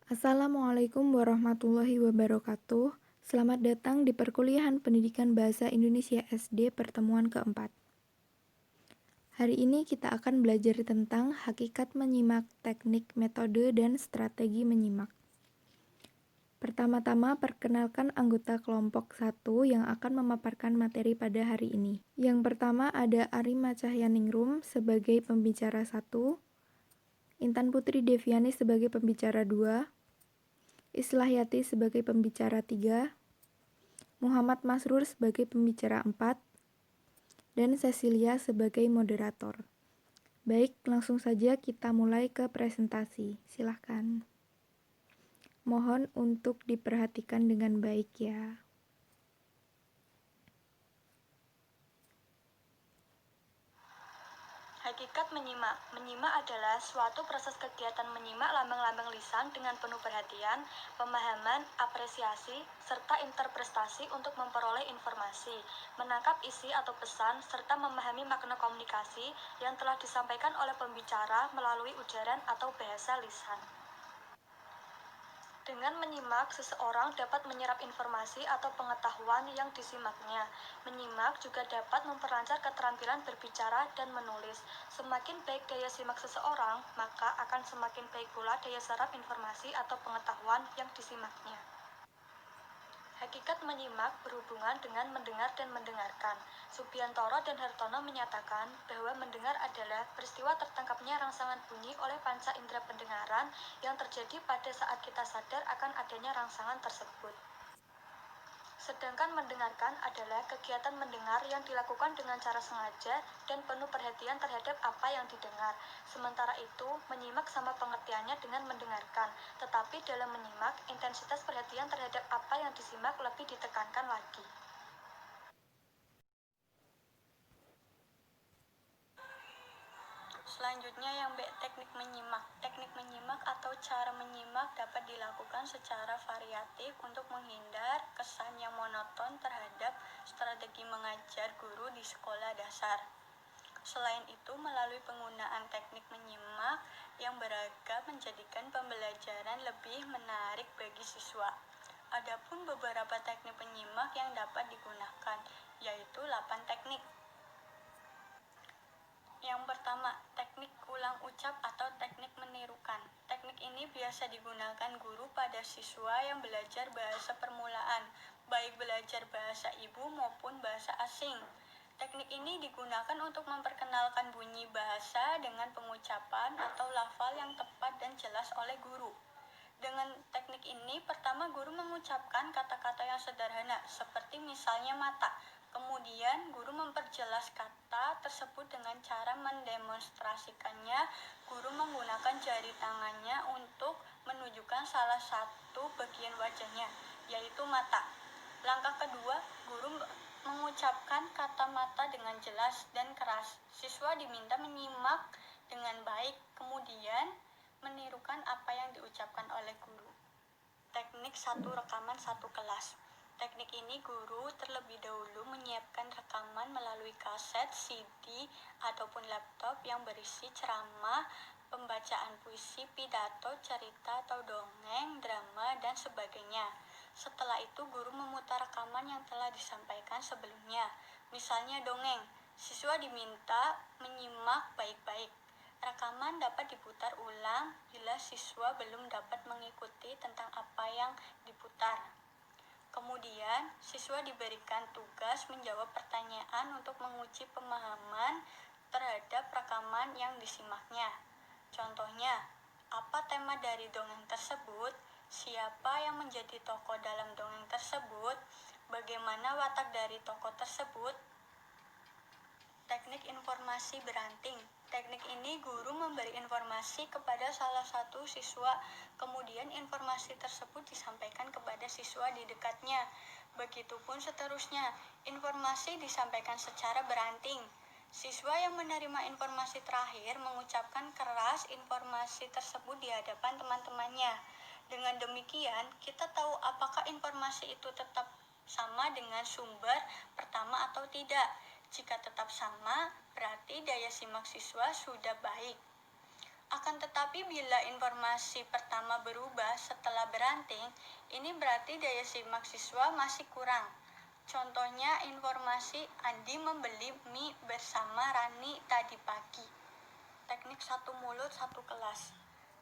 Assalamualaikum warahmatullahi wabarakatuh. Selamat datang di perkuliahan Pendidikan Bahasa Indonesia SD pertemuan keempat. Hari ini kita akan belajar tentang hakikat menyimak, teknik, metode, dan strategi menyimak. Pertama-tama, perkenalkan anggota kelompok 1 yang akan memaparkan materi pada hari ini. Yang pertama ada Arima Cahyaningrum sebagai pembicara 1, Intan Putri Deviani sebagai pembicara 2, Islahyati sebagai pembicara 3, Muhammad Masrur sebagai pembicara 4, dan Cecilia sebagai moderator. Baik, langsung saja kita mulai ke presentasi. Silahkan. Mohon untuk diperhatikan dengan baik ya. Hakikat menyimak. Menyimak adalah suatu proses kegiatan menyimak lambang-lambang lisan dengan penuh perhatian, pemahaman, apresiasi, serta interpretasi untuk memperoleh informasi, menangkap isi atau pesan, serta memahami makna komunikasi yang telah disampaikan oleh pembicara melalui ujaran atau bahasa lisan. Dengan menyimak, seseorang dapat menyerap informasi atau pengetahuan yang disimaknya. Menyimak juga dapat memperlancar keterampilan berbicara dan menulis. Semakin baik daya simak seseorang, maka akan semakin baik pula daya serap informasi atau pengetahuan yang disimaknya. Hakikat menyimak berhubungan dengan mendengar dan mendengarkan. Subiantoro dan Hartono menyatakan bahwa mendengar adalah peristiwa tertangkapnya rangsangan bunyi oleh panca indera pendengaran yang terjadi pada saat kita sadar akan adanya rangsangan tersebut. Sedangkan mendengarkan adalah kegiatan mendengar yang dilakukan dengan cara sengaja dan penuh perhatian terhadap apa yang didengar. Sementara itu, menyimak sama pengertiannya dengan mendengarkan, tetapi dalam menyimak, intensitas perhatian terhadap apa yang disimak lebih ditekankan lagi. Selanjutnya yang B, teknik menyimak. Teknik menyimak atau cara menyimak dapat dilakukan secara variatif untuk menghindar kesan yang monoton terhadap strategi mengajar guru di sekolah dasar. Selain itu, melalui penggunaan teknik menyimak yang beragam menjadikan pembelajaran lebih menarik bagi siswa. Adapun beberapa teknik menyimak yang dapat digunakan, yaitu 8 teknik. Yang pertama, teknik ulang ucap atau teknik menirukan. Teknik ini biasa digunakan guru pada siswa yang belajar bahasa permulaan, baik belajar bahasa ibu maupun bahasa asing. Teknik ini digunakan untuk memperkenalkan bunyi bahasa dengan pengucapan atau lafal yang tepat dan jelas oleh guru. Dengan teknik ini, pertama guru mengucapkan kata-kata yang sederhana, seperti misalnya mata. Kemudian, guru memperjelas kata tersebut dengan cara mendemonstrasikannya. Guru menggunakan jari tangannya untuk menunjukkan salah satu bagian wajahnya, yaitu mata. Langkah kedua, guru mengucapkan kata mata dengan jelas dan keras. Siswa diminta menyimak dengan baik, kemudian menirukan apa yang diucapkan oleh guru. Teknik 1 rekaman 1 kelas. Teknik ini guru terlebih dahulu menyiapkan rekaman melalui kaset, CD, ataupun laptop yang berisi ceramah, pembacaan puisi, pidato, cerita atau dongeng, drama, dan sebagainya. Setelah itu guru memutar rekaman yang telah disampaikan sebelumnya. Misalnya dongeng, siswa diminta menyimak baik-baik. Rekaman dapat diputar ulang bila siswa belum dapat mengikuti tentang apa yang diputar. Kemudian, siswa diberikan tugas menjawab pertanyaan untuk menguji pemahaman terhadap rekaman yang disimaknya. Contohnya, apa tema dari dongeng tersebut? Siapa yang menjadi tokoh dalam dongeng tersebut? Bagaimana watak dari tokoh tersebut? Teknik informasi beranting. Teknik ini guru memberi informasi kepada salah satu siswa, kemudian informasi tersebut disampaikan kepada siswa di dekatnya. Begitupun seterusnya, informasi disampaikan secara beranting. Siswa yang menerima informasi terakhir mengucapkan keras informasi tersebut di hadapan teman-temannya. Dengan demikian, kita tahu apakah informasi itu tetap sama dengan sumber pertama atau tidak. Jika tetap sama, berarti daya simak siswa sudah baik. Akan tetapi bila informasi pertama berubah setelah beranting, ini berarti daya simak siswa masih kurang. Contohnya informasi Andi membeli mie bersama Rani tadi pagi. Teknik satu mulut satu kelas.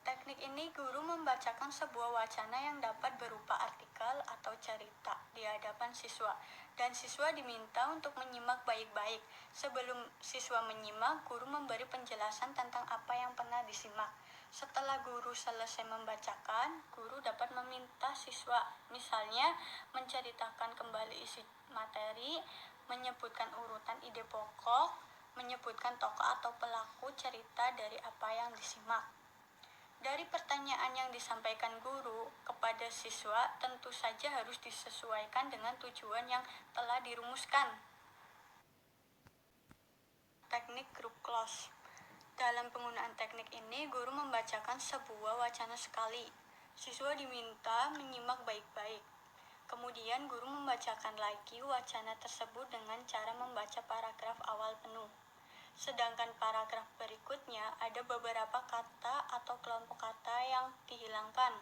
Teknik ini guru membacakan sebuah wacana yang dapat berupa artikel atau cerita di hadapan siswa, dan siswa diminta untuk menyimak baik-baik. Sebelum siswa menyimak, guru memberi penjelasan tentang apa yang pernah disimak. Setelah guru selesai membacakan, guru dapat meminta siswa, misalnya menceritakan kembali isi materi, menyebutkan urutan ide pokok, menyebutkan tokoh atau pelaku cerita dari apa yang disimak. Dari pertanyaan yang disampaikan guru kepada siswa tentu saja harus disesuaikan dengan tujuan yang telah dirumuskan. Teknik group close. Dalam penggunaan teknik ini, guru membacakan sebuah wacana sekali. Siswa diminta menyimak baik-baik. Kemudian guru membacakan lagi wacana tersebut dengan cara membaca paragraf awal penuh. Sedangkan paragraf berikutnya ada beberapa kata atau kelompok kata yang dihilangkan.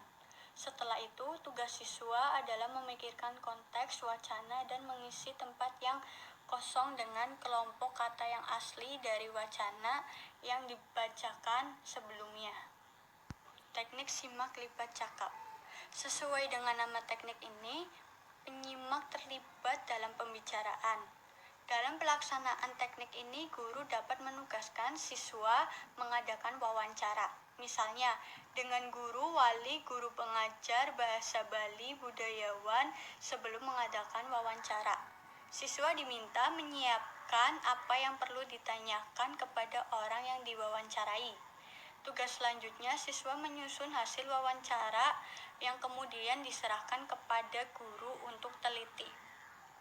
Setelah itu, tugas siswa adalah memikirkan konteks wacana dan mengisi tempat yang kosong dengan kelompok kata yang asli dari wacana yang dibacakan sebelumnya. Teknik simak lipat cakap. Sesuai dengan nama teknik ini, penyimak terlibat dalam pembicaraan. Dalam pelaksanaan teknik ini, guru dapat menugaskan siswa mengadakan wawancara. Misalnya, dengan guru, wali, guru pengajar, bahasa Bali, budayawan sebelum mengadakan wawancara. Siswa diminta menyiapkan apa yang perlu ditanyakan kepada orang yang diwawancarai. Tugas selanjutnya, siswa menyusun hasil wawancara yang kemudian diserahkan kepada guru untuk teliti.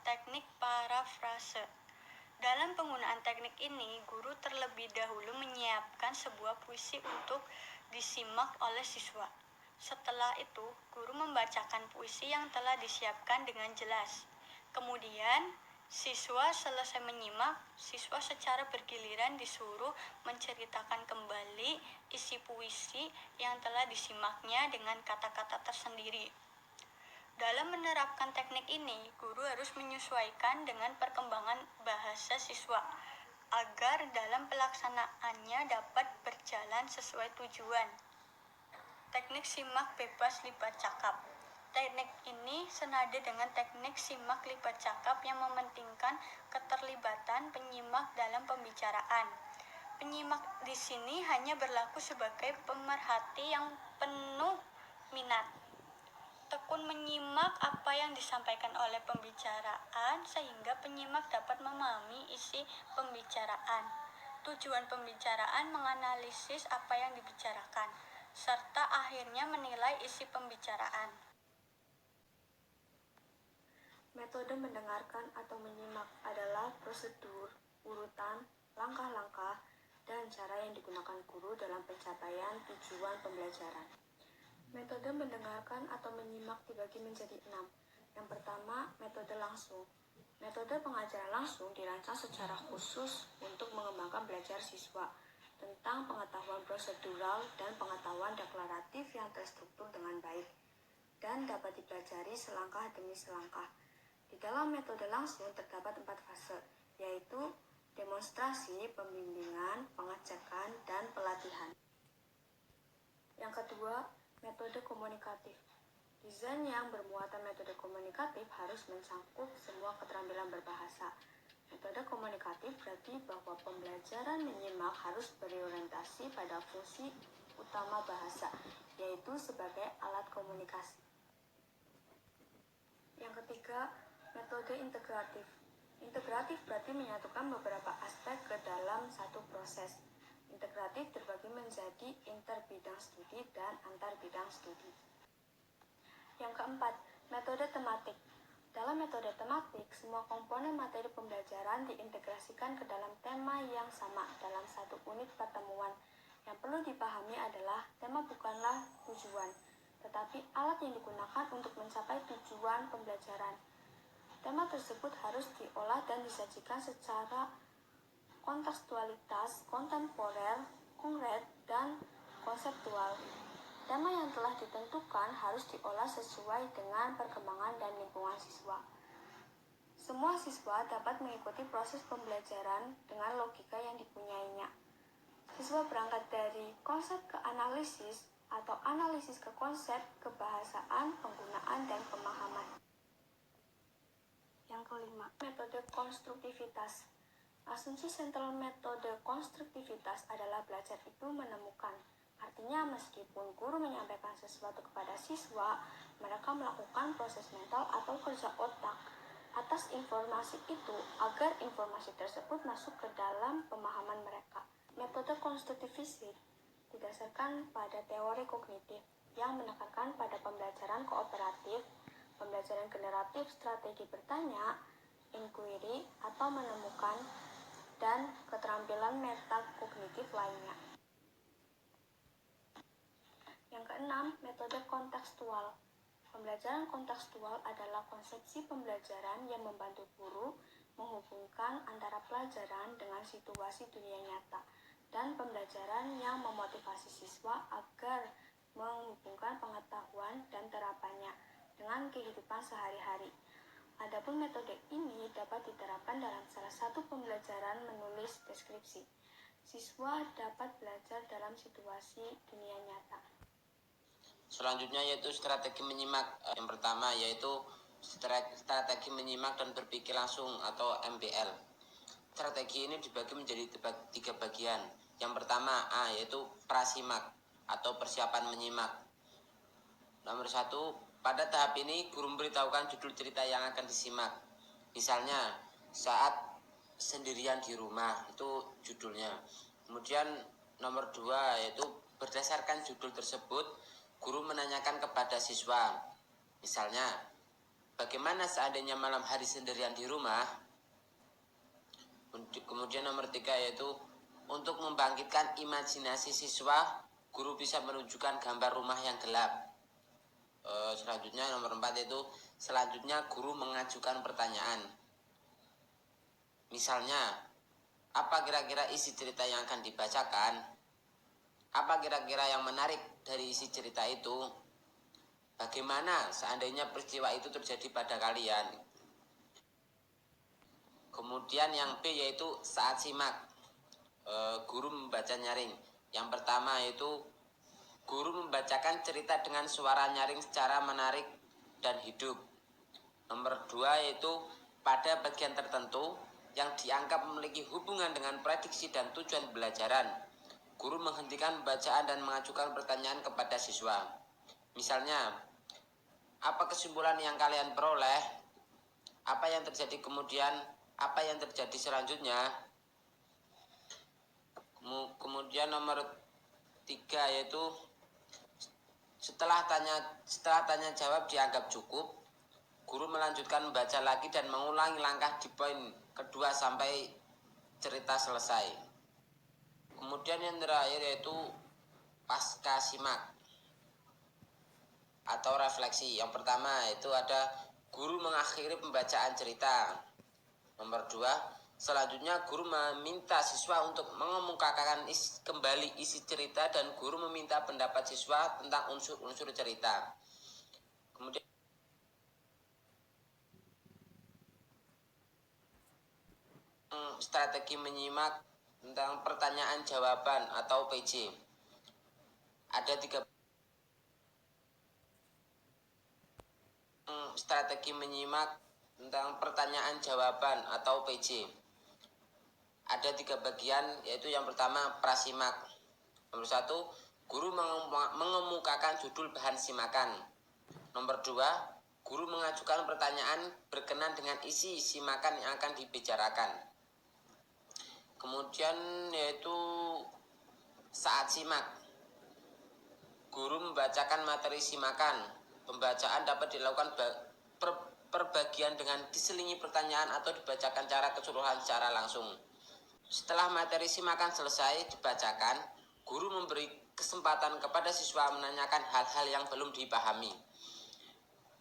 Teknik parafrase. Dalam penggunaan teknik ini, guru terlebih dahulu menyiapkan sebuah puisi untuk disimak oleh siswa. Setelah itu, guru membacakan puisi yang telah disiapkan dengan jelas. Kemudian, siswa selesai menyimak, siswa secara bergiliran disuruh menceritakan kembali isi puisi yang telah disimaknya dengan kata-kata tersendiri. Dalam menerapkan teknik ini, guru harus menyesuaikan dengan perkembangan bahasa siswa agar dalam pelaksanaannya dapat berjalan sesuai tujuan. Teknik simak bebas lipat cakap. Teknik ini senada dengan teknik simak lipat cakap yang mementingkan keterlibatan penyimak dalam pembicaraan. Penyimak di sini hanya berlaku sebagai pemerhati yang penuh minat. Tekun menyimak apa yang disampaikan oleh pembicaraan sehingga penyimak dapat memahami isi pembicaraan. Tujuan pembicaraan menganalisis apa yang dibicarakan, serta akhirnya menilai isi pembicaraan. Metode mendengarkan atau menyimak adalah prosedur, urutan, langkah-langkah, dan cara yang digunakan guru dalam pencapaian tujuan pembelajaran. Metode mendengarkan atau menyimak dibagi menjadi 6. Yang pertama, metode langsung. Metode pengajaran langsung dirancang secara khusus untuk mengembangkan belajar siswa tentang pengetahuan prosedural dan pengetahuan deklaratif yang terstruktur dengan baik dan dapat dipelajari selangkah demi selangkah. Di dalam metode langsung terdapat 4 fase, yaitu demonstrasi, pembimbingan, pengecekan, dan pelatihan. Yang kedua, metode komunikatif. Desain yang bermuatan metode komunikatif harus mencakup semua keterampilan berbahasa. Metode komunikatif berarti bahwa pembelajaran menyimak harus berorientasi pada fungsi utama bahasa, yaitu sebagai alat komunikasi. Yang ketiga, metode integratif. Integratif berarti menyatukan beberapa aspek ke dalam satu proses. Integratif terbagi menjadi interbidang studi dan antar bidang studi. Yang keempat, metode tematik. Dalam metode tematik, semua komponen materi pembelajaran diintegrasikan ke dalam tema yang sama dalam satu unit pertemuan. Yang perlu dipahami adalah tema bukanlah tujuan, tetapi alat yang digunakan untuk mencapai tujuan pembelajaran. Tema tersebut harus diolah dan disajikan secara kontekstualitas, kontemporer, konkret, dan konseptual. Tema yang telah ditentukan harus diolah sesuai dengan perkembangan dan lingkungan siswa. Semua siswa dapat mengikuti proses pembelajaran dengan logika yang dipunyainya. Siswa berangkat dari konsep ke analisis atau analisis ke konsep, kebahasaan, penggunaan, dan pemahaman. Yang kelima, metode konstruktivitas. Asumsi sentral metode konstruktivitas adalah belajar itu menemukan. Artinya, meskipun guru menyampaikan sesuatu kepada siswa, mereka melakukan proses mental atau kerja otak atas informasi itu agar informasi tersebut masuk ke dalam pemahaman mereka. Metode konstruktivistik didasarkan pada teori kognitif yang menekankan pada pembelajaran kooperatif, pembelajaran generatif, strategi bertanya, inquiry atau menemukan, dan keterampilan metakognitif lainnya. Yang keenam, metode kontekstual. Pembelajaran kontekstual adalah konsepsi pembelajaran yang membantu guru menghubungkan antara pelajaran dengan situasi dunia nyata dan pembelajaran yang memotivasi siswa agar menghubungkan pengetahuan dan terapannya dengan kehidupan sehari-hari. Adapun metode ini dapat diterapkan dalam salah satu pembelajaran menulis deskripsi. Siswa dapat belajar dalam situasi dunia nyata. Selanjutnya yaitu strategi menyimak. Yang pertama yaitu strategi menyimak dan berpikir langsung atau MBL. Strategi ini dibagi menjadi 3 bagian. Yang pertama A yaitu prasimak atau persiapan menyimak. Nomor 1, pada tahap ini guru memberitahukan judul cerita yang akan disimak. Misalnya saat sendirian di rumah, itu judulnya. Kemudian nomor 2 yaitu berdasarkan judul tersebut guru menanyakan kepada siswa. Misalnya, bagaimana seandainya malam hari sendirian di rumah? Kemudian nomor 3 yaitu untuk membangkitkan imajinasi siswa, guru bisa menunjukkan gambar rumah yang gelap. Selanjutnya nomor 4 yaitu selanjutnya guru mengajukan pertanyaan. Misalnya, apa kira-kira isi cerita yang akan dibacakan? Apa kira-kira yang menarik dari isi cerita itu? Bagaimana seandainya peristiwa itu terjadi pada kalian? Kemudian yang B yaitu saat simak, guru membaca nyaring. Yang pertama yaitu guru membacakan cerita dengan suara nyaring secara menarik dan hidup. Nomor 2 yaitu pada bagian tertentu yang dianggap memiliki hubungan dengan prediksi dan tujuan pembelajaran, guru menghentikan bacaan dan mengajukan pertanyaan kepada siswa. Misalnya, apa kesimpulan yang kalian peroleh? Apa yang terjadi kemudian? Apa yang terjadi selanjutnya? Kemudian nomor 3 yaitu setelah tanya jawab dianggap cukup, guru melanjutkan membaca lagi dan mengulangi langkah di poin kedua sampai cerita selesai. Kemudian yang terakhir yaitu pasca simak atau refleksi. Yang pertama itu ada guru mengakhiri pembacaan cerita. Nomor 2, selanjutnya guru meminta siswa untuk mengemukakan kembali isi cerita dan guru meminta pendapat siswa tentang unsur-unsur cerita. Kemudian strategi menyimak tentang pertanyaan jawaban atau PJ. Ada 3 strategi menyimak tentang pertanyaan jawaban atau PJ. Ada 3 bagian, yaitu yang pertama prasimak. Nomor 1, guru mengemukakan judul bahan simakan. Nomor 2, guru mengajukan pertanyaan berkenan dengan isi simakan yang akan dibicarakan. Kemudian yaitu saat simak, guru membacakan materi simakan. Pembacaan dapat dilakukan per bagian dengan diselingi pertanyaan atau dibacakan secara keseluruhan secara langsung. Setelah materi simakan selesai dibacakan, guru memberi kesempatan kepada siswa menanyakan hal-hal yang belum dipahami.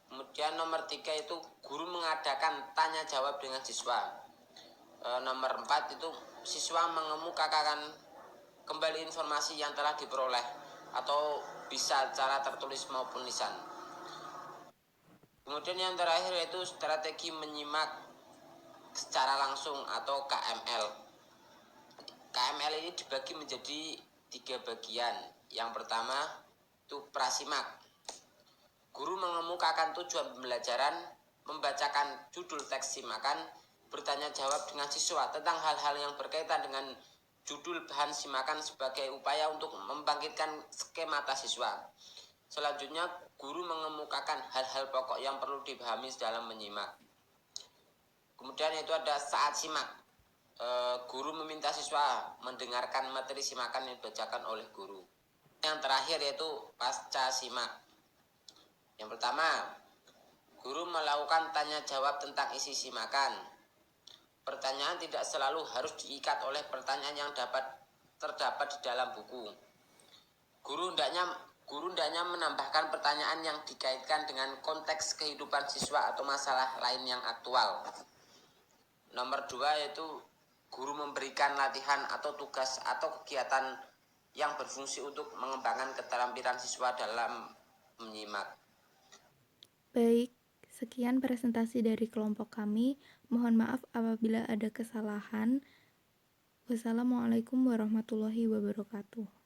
Kemudian nomor 3 itu guru mengadakan tanya jawab dengan siswa. Nomor 4 itu siswa mengemukakan kembali informasi yang telah diperoleh. atau bisa cara tertulis maupun lisan. Kemudian yang terakhir yaitu strategi menyimak secara langsung atau KML. KML ini dibagi menjadi 3 bagian. Yang pertama itu prasimak. Guru mengemukakan tujuan pembelajaran, membacakan judul teks simakan, bertanya jawab dengan siswa tentang hal-hal yang berkaitan dengan judul bahan simakan sebagai upaya untuk membangkitkan skemata siswa. Selanjutnya, guru mengemukakan hal-hal pokok yang perlu dipahami dalam menyimak. Kemudian itu ada saat simak. Guru meminta siswa mendengarkan materi simakan yang dibacakan oleh guru. Yang terakhir yaitu pasca simak. Yang pertama, guru melakukan tanya jawab tentang isi simakan. Pertanyaan tidak selalu harus diikat oleh pertanyaan yang terdapat di dalam buku. Guru hendaknya menambahkan pertanyaan yang dikaitkan dengan konteks kehidupan siswa atau masalah lain yang aktual. Nomor 2 yaitu guru memberikan latihan atau tugas atau kegiatan yang berfungsi untuk mengembangkan keterampilan siswa dalam menyimak. Baik, sekian presentasi dari kelompok kami. Mohon maaf apabila ada kesalahan. Wassalamualaikum warahmatullahi wabarakatuh.